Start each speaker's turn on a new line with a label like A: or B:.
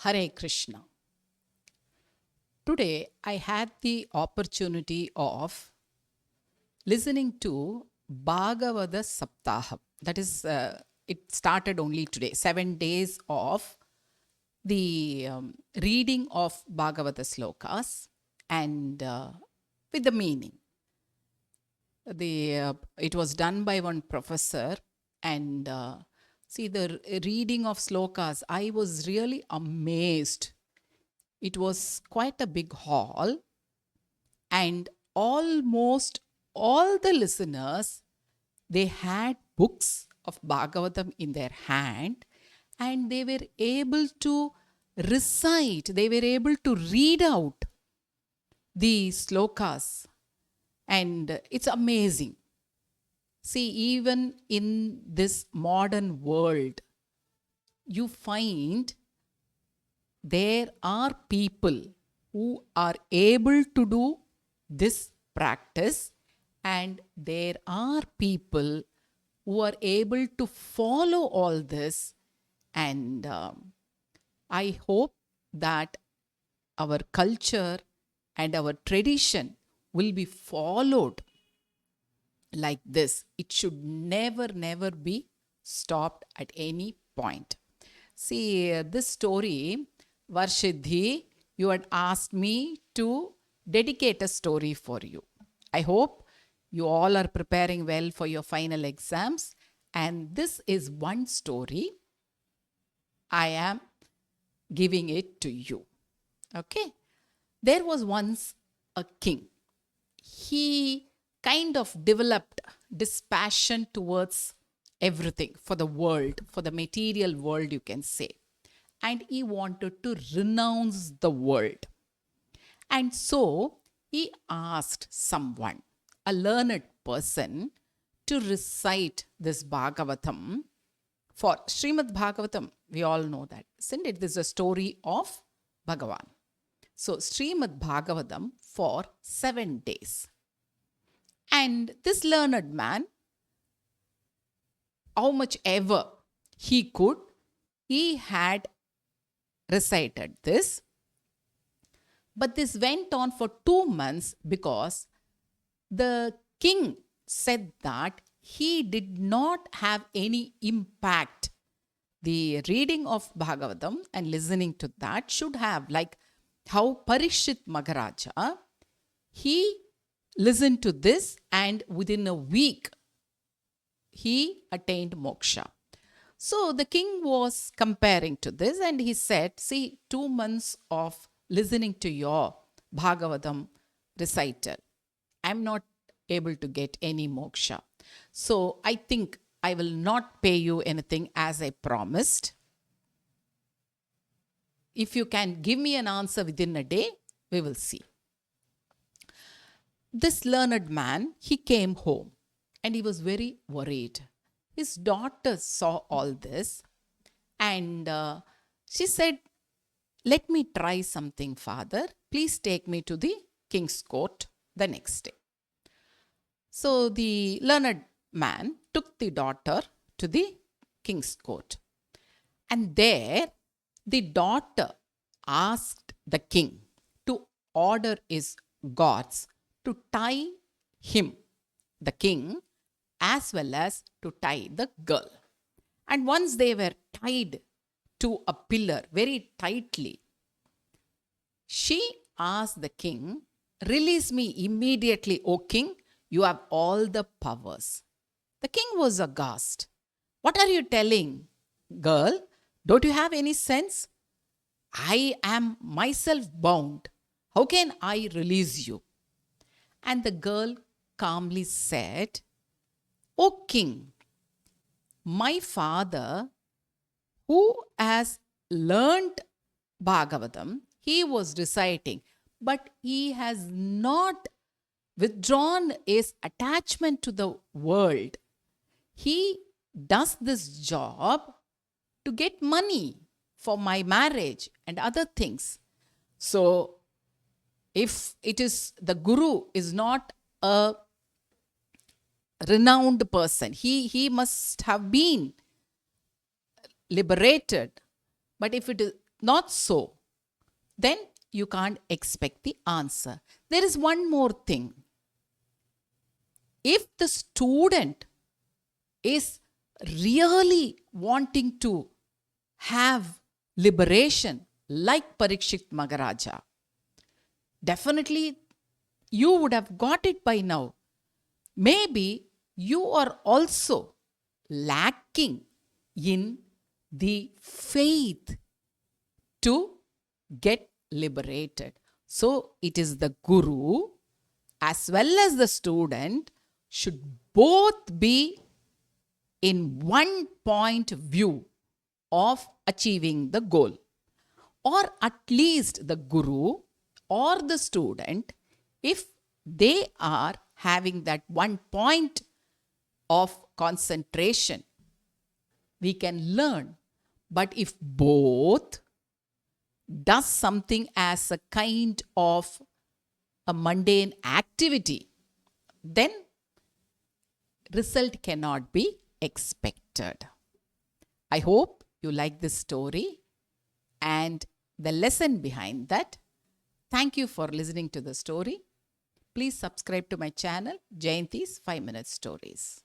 A: Hare Krishna. Today I had the opportunity of listening to Bhagavata Saptaham. That is, it started only today, 7 days of the reading of Bhagavata slokas and with the meaning. It was done by one professor, and see the reading of slokas. I was really amazed. It was quite a big hall, and almost all the listeners, they had books of Bhagavatam in their hand, and they were able to recite, they were able to read out the slokas, and it's amazing. See, even in this modern world, you find there are people who are able to do this practice, and there are people who are able to follow all this. And I hope that our culture and our tradition will be followed like this. It should never be stopped at any point. See, this story, Varshidhi, you had asked me to dedicate a story for you. I hope you all are preparing well for your final exams. And this is one story. I am giving it to you. Okay? There was once a king. He kind of developed dispassion towards everything, for the world, for the material world, you can say. And he wanted to renounce the world. And so he asked someone, a learned person, to recite this Bhagavatam. For Srimad Bhagavatam, we all know that, isn't it? This is a story of Bhagavan. So, Srimad Bhagavatam for 7 days. And this learned man, how much ever he could, he had recited this. But this went on for 2 months because the king said that he did not have any impact. The reading of Bhagavatam and listening to that should have, like how Parikshit Maharaja, he listened to this and within a week he attained moksha. So the king was comparing to this and he said, see, 2 months of listening to your Bhagavatam recital, I'm not able to get any moksha. So I think I will not pay you anything as I promised. If you can give me an answer within a day, we will see. This learned man, he came home and he was very worried. His daughter saw all this and she said, let me try something, father. Please take me to the king's court the next day. So the learned man took the daughter to the king's court. And there the daughter asked the king to order his guards to tie him, the king, as well as to tie the girl. And once they were tied to a pillar very tightly, she asked the king, release me immediately, O king, you have all the powers. The king was aghast. What are you telling, girl? Don't you have any sense? I am myself bound. How can I release you? And the girl calmly said, O king, my father, who has learnt Bhagavatam, he was reciting, but he has not withdrawn his attachment to the world. He does this job to get money for my marriage and other things. So, if it is the guru is not a renowned person, he must have been liberated. But if it is not so, then you can't expect the answer. There is one more thing. If the student is really wanting to have liberation like Parikshit Maharaja, definitely you would have got it by now. Maybe you are also lacking in the faith to get liberated. So it is the guru as well as the student should both be in one point of view of achieving the goal. Or at least the guru or the student, if they are having that one point of concentration, we can learn. But if both does something as a kind of a mundane activity, then result cannot be expected. I hope you like this story and the lesson behind that. Thank you for listening to the story. Please subscribe to my channel, Jayanthi's 5 Minute Stories.